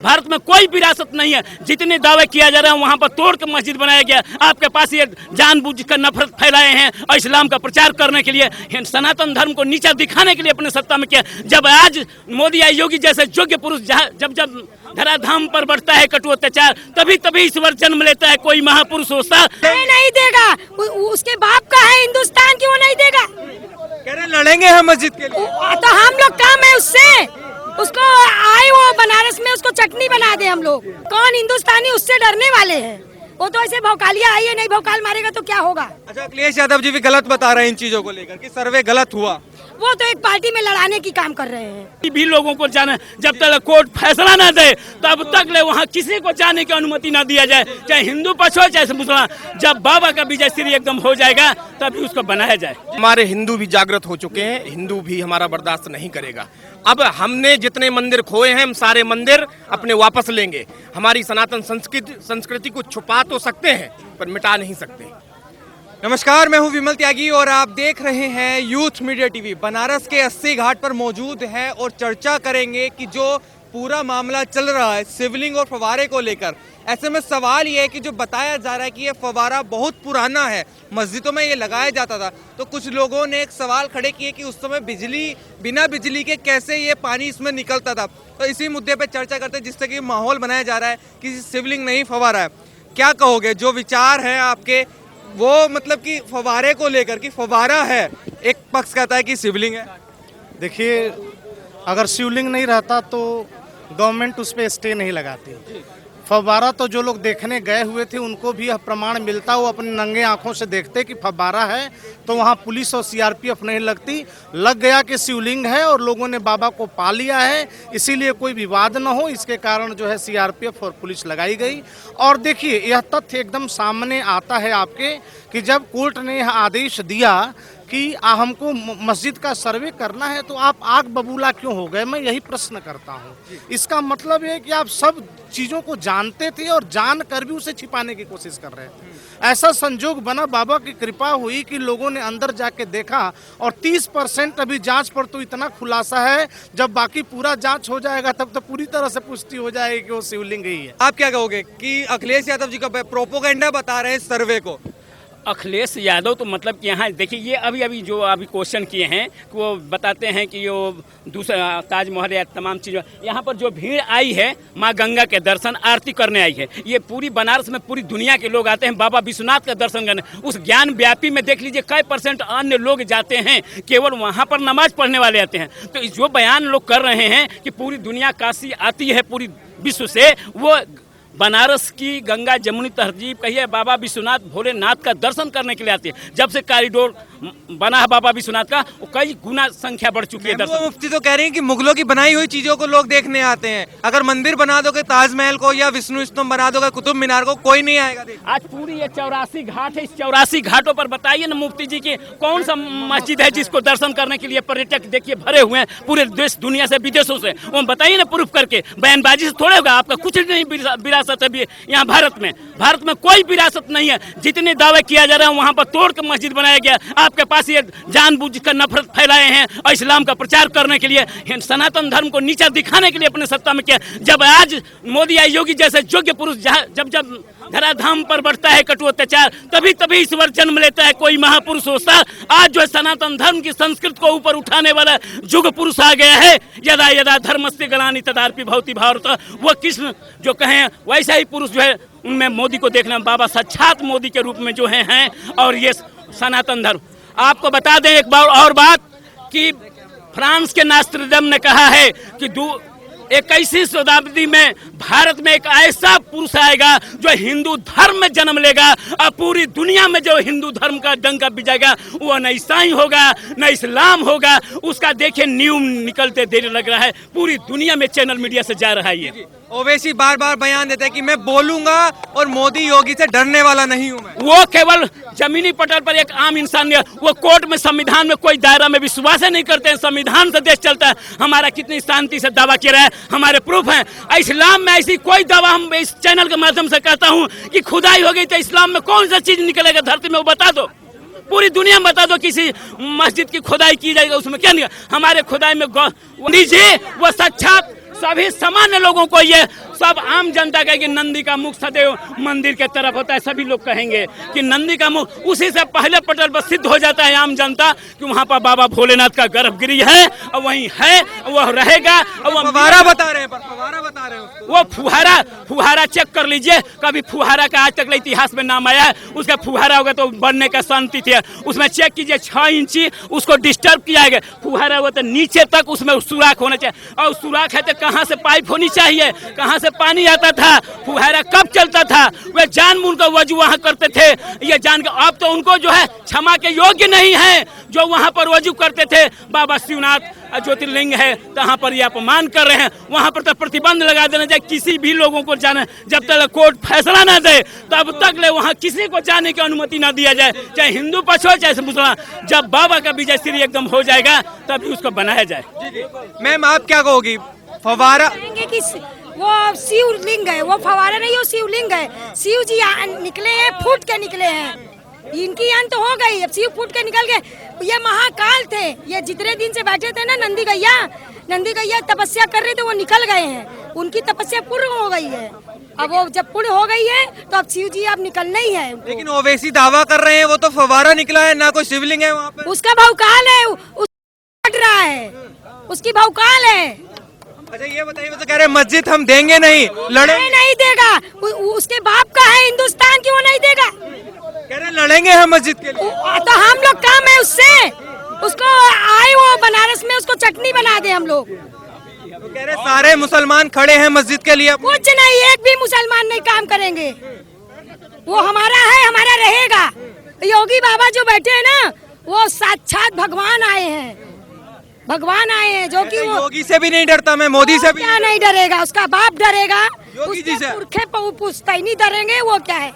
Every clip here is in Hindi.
भारत में कोई विरासत नहीं है। जितने दावे किया जा रहा है वहाँ पर तोड़ के मस्जिद बनाया गया। आपके पास ये जानबूझकर नफरत फैलाए हैं और इस्लाम का प्रचार करने के लिए, सनातन धर्म को नीचा दिखाने के लिए अपने सत्ता में किया। जब आज मोदी या योगी जैसे योग्य पुरुष जब धराधाम पर बढ़ता है कटु अत्याचार, तभी ईश्वर जन्म लेता है। कोई महापुरुष होता नहीं देगा, उसके बाप का है हिंदुस्तान, क्यों नहीं देगा? कह रहे लड़ेंगे हम मस्जिद के लिए। तो हम लोग काम है उससे, उसको आए वो बनारस में उसको चटनी बना दे हम लोग। कौन हिंदुस्तानी उससे डरने वाले हैं? वो तो ऐसे भौकालिया आई है, नहीं भौकाल मारेगा तो क्या होगा। अच्छा, अखिलेश यादव जी भी गलत बता रहे हैं इन चीजों को लेकर कि सर्वे गलत हुआ। वो तो एक पार्टी में लड़ाने की काम कर रहे हैं। भी लोगों को जाना, जब तक कोर्ट फैसला ना दे तब तक ले वहाँ किसी को जाने की अनुमति ना दिया जाए, चाहे हिंदू पक्ष हो चाहे मुसलमान। जब बाबा का विजय श्री एकदम हो जाएगा तभी उसको बनाया जाए। हमारे हिंदू भी जागृत हो चुके हैं, हिंदू भी हमारा बर्दाश्त नहीं करेगा। अब हमने जितने मंदिर खोए हैं हम सारे मंदिर अपने वापस लेंगे। हमारी सनातन संस्कृति को छुपा तो सकते हैं पर मिटा नहीं सकते। नमस्कार, मैं हूं विमल त्यागी और आप देख रहे हैं यूथ मीडिया टीवी। बनारस के 80 घाट पर मौजूद है और चर्चा करेंगे कि जो पूरा मामला चल रहा है शिवलिंग और फव्वारे को लेकर। ऐसे में सवाल ये है कि जो बताया जा रहा है कि ये फव्वारा बहुत पुराना है, मस्जिदों में ये लगाया जाता था, तो कुछ लोगों ने एक सवाल खड़े किए कि उस समय बिना बिजली के कैसे ये पानी इसमें निकलता था। तो इसी मुद्दे पर चर्चा करते हैं, जिससे कि माहौल बनाया जा रहा है कि शिवलिंग नहीं फव्वारा है। क्या कहोगे, जो विचार है आपके वो मतलब कि फव्वारे को लेकर कि फव्वारा है, एक पक्ष कहता है कि शिवलिंग है। देखिए, अगर शिवलिंग नहीं रहता तो गवर्नमेंट उस पर स्टे नहीं लगाती। फव्वारा तो जो लोग देखने गए हुए थे उनको भी यह प्रमाण मिलता, वो अपने नंगे आंखों से देखते कि फव्वारा है, तो वहाँ पुलिस और सीआरपीएफ नहीं लगती। लग गया कि शिवलिंग है और लोगों ने बाबा को पा लिया है, इसीलिए कोई विवाद न हो, इसके कारण जो है सीआरपीएफ और पुलिस लगाई गई। और देखिए, यह तथ्य एकदम सामने आता है आपके कि जब कोर्ट ने यह आदेश दिया कि हमको मस्जिद का सर्वे करना है तो आप आग बबूला क्यों हो गए? मैं यही प्रश्न करता हूँ। इसका मतलब है कि आप सब चीज़ों को जानते थे और जान कर भी उसे छिपाने की कोशिश कर रहे थे। ऐसा संजोग बना, बाबा की कृपा हुई कि लोगों ने अंदर जाके देखा और 30% अभी जांच पर तो इतना खुलासा है, जब बाकी पूरा जांच हो जाएगा तब तो पूरी तरह से पुष्टि हो जाएगी कि वो शिवलिंग ही है। आप क्या कहोगे कि अखिलेश यादव जी का प्रोपोगंडा बता रहे हैं सर्वे को? अखिलेश यादव तो मतलब कि यहाँ देखिए, ये अभी जो क्वेश्चन किए हैं कि वो बताते हैं कि वो दूसरा ताजमहल या तमाम चीज़ों, यहाँ पर जो भीड़ आई है माँ गंगा के दर्शन आरती करने आई है। ये पूरी बनारस में पूरी दुनिया के लोग आते हैं बाबा विश्वनाथ का दर्शन करने। उस ज्ञान व्यापी में देख लीजिए कई % अन्य लोग जाते हैं, केवल वहाँ पर नमाज पढ़ने वाले आते हैं। तो जो बयान लोग कर रहे हैं कि पूरी दुनिया काशी आती है पूरी विश्व से, वो बनारस की गंगा जमुनी तहजीब कहिए बाबा विश्वनाथ भोलेनाथ का दर्शन करने के लिए आते हैं। जब से कॉरिडोर बना है बाबा विश्वनाथ का, वो कई गुना संख्या बढ़ चुकी है। दर्शन मुफ्ती तो कह रहे हैं कि मुगलों की बनाई हुई चीजों को लोग देखने आते हैं। अगर मंदिर बना दोगे ताजमहल को या विष्णु स्तंभ बना दोगे कुतुब मीनार को, कोई नहीं आएगा। आज पूरी ये 84 घाट है, इस 84 घाटों पर बताइए ना मुफ्ती जी की कौन सा मस्जिद है जिसको दर्शन करने के लिए पर्यटक देखिए भरे हुए हैं पूरे देश दुनिया से विदेशों से। वो बताइए ना प्रूफ करके, बयानबाजी से थोड़े होगा। आपका कुछ नहीं विरासत है यहाँ भारत में कोई विरासत नहीं है। जितने दावे किया जा रहा है वहाँ पर तोड़ के मस्जिद बनाया गया। आपके पास ये जानबूझकर नफरत फैलाए हैं और इस्लाम का प्रचार करने के लिए, सनातन धर्म को नीचा दिखाने के लिए अपने सत्ता में किया। जब आज मोदी या योगी जैसे योग्य पुरुष जब धराधाम पर बढ़ता है कटु अत्याचार, तभी ईश्वर जन्म लेता है। कोई महापुरुष होता, आज जो सानातन धर्म की संस्कृति को ऊपर उठाने वाला युग पुरुष आ गया है। यदा यदा धर्मस्य ग्लानि तदापि भवति भारत, वो कृष्ण जो कहें वैसा ही पुरुष जो है उनमें मोदी को देखना, बाबा साक्षात मोदी के रूप में जो हैं। और ये सनातन धर्म, आपको बता दें एक बार और बात कि फ्रांस के नास्ट्राडम ने कहा है कि 21वीं शताब्दी में भारत में एक ऐसा पुरुष आएगा जो हिंदू धर्म में जन्म लेगा और पूरी दुनिया में जो हिंदू धर्म का डंका बिजाएगा, वो न ईसाई होगा न इस्लाम होगा। उसका देखिए न्यूज़ निकलते देर लग रहा है, पूरी दुनिया में चैनल मीडिया से जा रहा है। ये ओवैसी बार बार बयान देते हैं कि मैं बोलूंगा और मोदी योगी से डरने वाला नहीं हूं मैं। वो केवल जमीनी पटल पर एक आम इंसान है। वो कोर्ट में संविधान में कोई दायरा में विश्वास नहीं करते हैं। संविधान से देश चलता है। हमारा कितनी शांति से दावा किया रहा है, हमारे प्रूफ हैं। इस्लाम में ऐसी कोई दावा हम इस चैनल के माध्यम से कहता हूँ कि खुदाई हो गई तो इस्लाम में कौन सा चीज निकलेगा धरती में, वो बता दो। पूरी दुनिया में बता दो किसी मस्जिद की खुदाई की जाएगी उसमें क्या नहीं। हमारे खुदाई में लीजिए वो साक्षात सभी सामान्य लोगों को ये सब आम जनता कहेगी नंदी का मुख सदैव मंदिर के तरफ होता है। सभी लोग कहेंगे कि नंदी का मुख, उसी से पहले पटल पर सिद्ध हो जाता है आम जनता कि वहाँ पर बाबा भोलेनाथ का गर्भगृह है और वहीं है, वह रहेगा। फव्वारा बता रहे हैं, पर फव्वारा बता रहे हैं वो फुहारा चेक कर लीजिए, कभी फुहारा का आज तक इतिहास में नाम आया है? उसका फुहारा होगा तो बनने का शांति थे, उसमें चेक कीजिए 6 इंची उसको डिस्टर्ब किया गया। फुहारा हुआ तो नीचे तक उसमें सुराख होना चाहिए, और सुराख है तो कहाँ से पाइप होनी चाहिए, कहाँ से पानी आता था? फुहारा कब चलता था? वे जानबूझ कर वजू वहाँ करते थे, ये जान कर। अब तो उनको जो है क्षमा के योग्य नहीं है जो वहाँ पर वजू करते थे। बाबा शिवनाथ ज्योतिर्लिंग है, तहाँ पर ये अपमान कर रहे हैं। वहाँ पर तो प्रतिबंध लगा देना चाहिए, किसी भी लोगों को जाने, जब तक कोर्ट फैसला ना दे तब तक ले वहाँ किसी को जाने की अनुमति ना दिया जाए, चाहे हिंदू पक्ष हो चाहे मुसलमान। जब बाबा का विजय श्री एकदम हो जाएगा तभी उसको बनाया जाए। मैम आप क्या कहोगी? फव्वारा कहेंगे कि वो शिवलिंग है, वो फवारा नहीं, वो शिवलिंग है। शिव जी निकले हैं, फूट के निकले हैं, इनकी अंत हो गई। अब शिव फूट के निकल गए। ये महाकाल थे, ये जितने दिन से बैठे थे ना नंदी गैया तपस्या कर रहे थे, वो निकल गए हैं, उनकी तपस्या पूर्ण हो गई है। अब वो जब पूर्ण हो गई है तो अब शिव जी अब निकलना ही है। लेकिन ओवैसी दावा कर रहे हैं वो तो फव्वारा निकला है, ना कोई शिवलिंग है वहाँ पे। उसका भौकाल है, हट रहा है, उसकी भौकाल है। अच्छा ये बताइए, वो तो कह रहे हैं मस्जिद हम देंगे नहीं, लड़ेंगे नहीं देगा, उसके बाप का है हिंदुस्तान की, वो नहीं देगा। कह रहे हैं लड़ेंगे हम मस्जिद के लिए। तो हम लोग काम है उससे, उसको आए वो बनारस में उसको चटनी बना दे हम लोग। तो कह रहे हैं सारे मुसलमान खड़े हैं मस्जिद के लिए। कुछ नहीं, एक भी मुसलमान नहीं काम करेंगे, वो हमारा है, हमारा रहेगा। योगी बाबा जो बैठे हैं ना, वो साक्षात भगवान आए हैं, भगवान आए हैं, जो कि वो योगी से भी नहीं डरता मैं, मोदी से भी क्या नहीं डरेगा, उसका बाप डरेगा, योगी जी से। पुरखे पुश्तैनी डरेंगे, वो क्या है?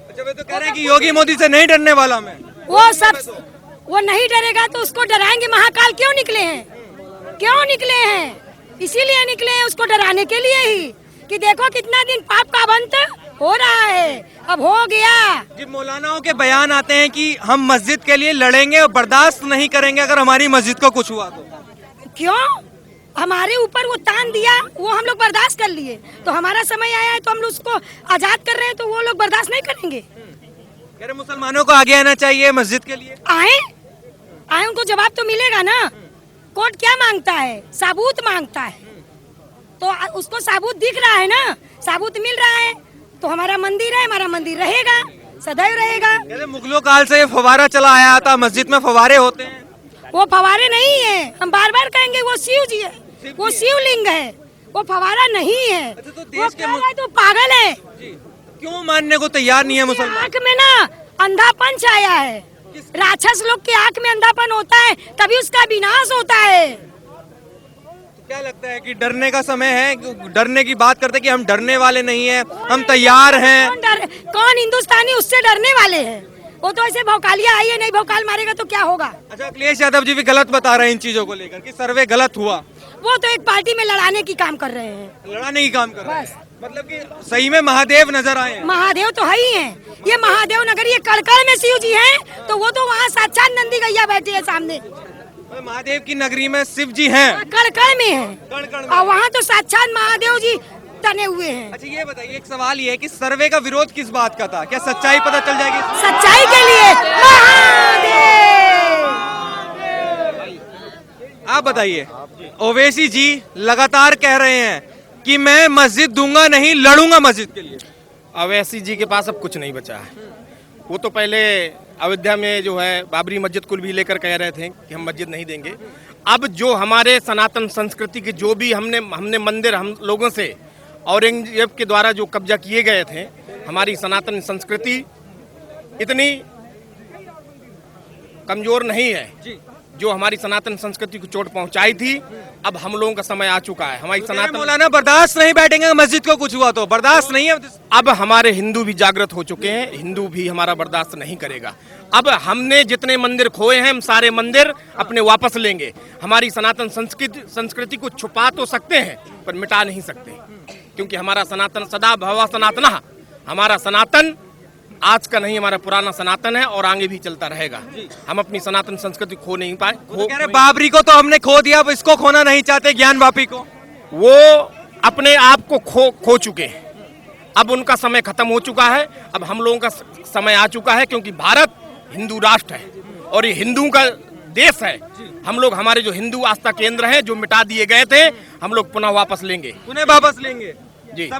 अच्छा वे तो कह रहे हैं कि योगी मोदी से नहीं डरने वाला मैं। वो सब वो नहीं डरेगा तो उसको डराएंगे। महाकाल क्यों निकले हैं? क्यों निकले हैं? इसीलिए निकले हैं, उसको डराने के लिए ही, कि देखो कितना दिन पाप का अंत हो रहा है, अब हो गया। जब मौलानाओं के बयान आते हैं कि हम मस्जिद के लिए लड़ेंगे और बर्दाश्त नहीं करेंगे अगर हमारी मस्जिद को कुछ हुआ तो। क्यों? हमारे ऊपर वो तान दिया, वो हम लोग बर्दाश्त कर लिए, तो हमारा समय आया है तो हम लोग उसको आजाद कर रहे हैं, तो वो लोग बर्दाश्त नहीं करेंगे। कह रहे मुसलमानों को आगे आना चाहिए मस्जिद के लिए। आए, उनको जवाब तो मिलेगा ना। कोर्ट क्या मांगता है? सबूत मांगता है, तो उसको सबूत दिख रहा है ना, सबूत मिल रहा है, तो हमारा मंदिर है, हमारा मंदिर रहेगा, सदैव रहेगा। कह रहे मुगलों काल से ये फव्वारा चला आया था, मस्जिद में फव्वारे होते हैं। वो फवारे नहीं है, हम बार बार कहेंगे, वो शिव जी है, वो शिवलिंग है, वो फवारा नहीं है। अच्छा, तो वो देश के कह रहा है तो पागल है। क्यों मानने को तैयार नहीं है मुसलमान? आँख में ना अंधापन छाया है, राक्षस लोग की आँख में अंधापन होता है, तभी उसका विनाश होता है। क्या लगता है कि डरने का समय है? डरने की बात करते कि हम डरने वाले नहीं हैं, हम तैयार हैं। कौन हिंदुस्तानी उससे डरने वाले हैं? वो तो ऐसे भौकालिया आई है, नहीं भौकाल मारेगा तो क्या होगा? अच्छा अखिलेश यादव जी भी गलत बता रहे हैं इन चीजों को लेकर कि सर्वे गलत हुआ। वो तो एक पार्टी में लड़ाने की काम कर रहे हैं, लड़ाने की काम कर रहे हैं। मतलब कि सही में महादेव नजर आए हैं। महादेव तो है ही है, ये महादेव नगर, ये कड़कड़ में शिव जी हैं, तो वो तो वहाँ साक्षात नंदी गैया बैठी है सामने। महादेव की नगरी में शिव जी हैं, कड़कड़ में है, कण-कण में। और वहाँ तो साक्षात महादेव जी तने हुए हैं। अच्छा ये बताइए, एक सवाल ये है कि सर्वे का विरोध किस बात का था? क्या सच्चाई पता चल जाएगी? सच्चाई के लिए महादेव। आप बताइए। ओवैसी जी लगातार कह रहे हैं कि मैं मस्जिद दूंगा नहीं, लड़ूंगा मस्जिद के लिए। अवैसी जी के पास अब कुछ नहीं बचा है। वो तो पहले अयोध्या में जो है बाबरी मस्जिद को भी लेकर कह रहे थे कि हम मस्जिद नहीं देंगे। अब जो हमारे सनातन संस्कृति के जो भी हमने मंदिर हम लोगों से औरंगजेब के द्वारा जो कब्जा किए गए थे, हमारी सनातन संस्कृति इतनी कमजोर नहीं है जो हमारी सनातन संस्कृति को चोट पहुंचाई थी। अब हम लोगों का समय आ चुका है। हमारी सनातन मौलाना बर्दाश्त नहीं बैठेंगे, मस्जिद को कुछ हुआ तो बर्दाश्त नहीं है। अब हमारे हिंदू भी जागृत हो चुके हैं, हिंदू भी हमारा बर्दाश्त नहीं करेगा। अब हमने जितने मंदिर खोए हैं, हम सारे मंदिर अपने वापस लेंगे। हमारी सनातन संस्कृति को छुपा तो सकते हैं पर मिटा नहीं सकते, क्योंकि हमारा सनातन सदा भव सनातन, हमारा सनातन आज का नहीं, हमारा पुराना सनातन है और आगे भी चलता रहेगा। हम अपनी सनातन संस्कृति खो नहीं पाए। कह रहे बाबरी को तो हमने खो दिया, अब इसको खोना नहीं चाहते, ज्ञान वापी को। वो अपने आप को खो चुके हैं। अब उनका समय खत्म हो चुका है, अब हम लोगों का समय आ चुका है, क्योंकि भारत हिंदू राष्ट्र है और ये हिंदू का देश है। हम लोग हमारे जो हिंदू आस्था केंद्र हैं जो मिटा दिए गए थे, हम लोग पुनः वापस लेंगे उन्हें वापस लेंगे जी।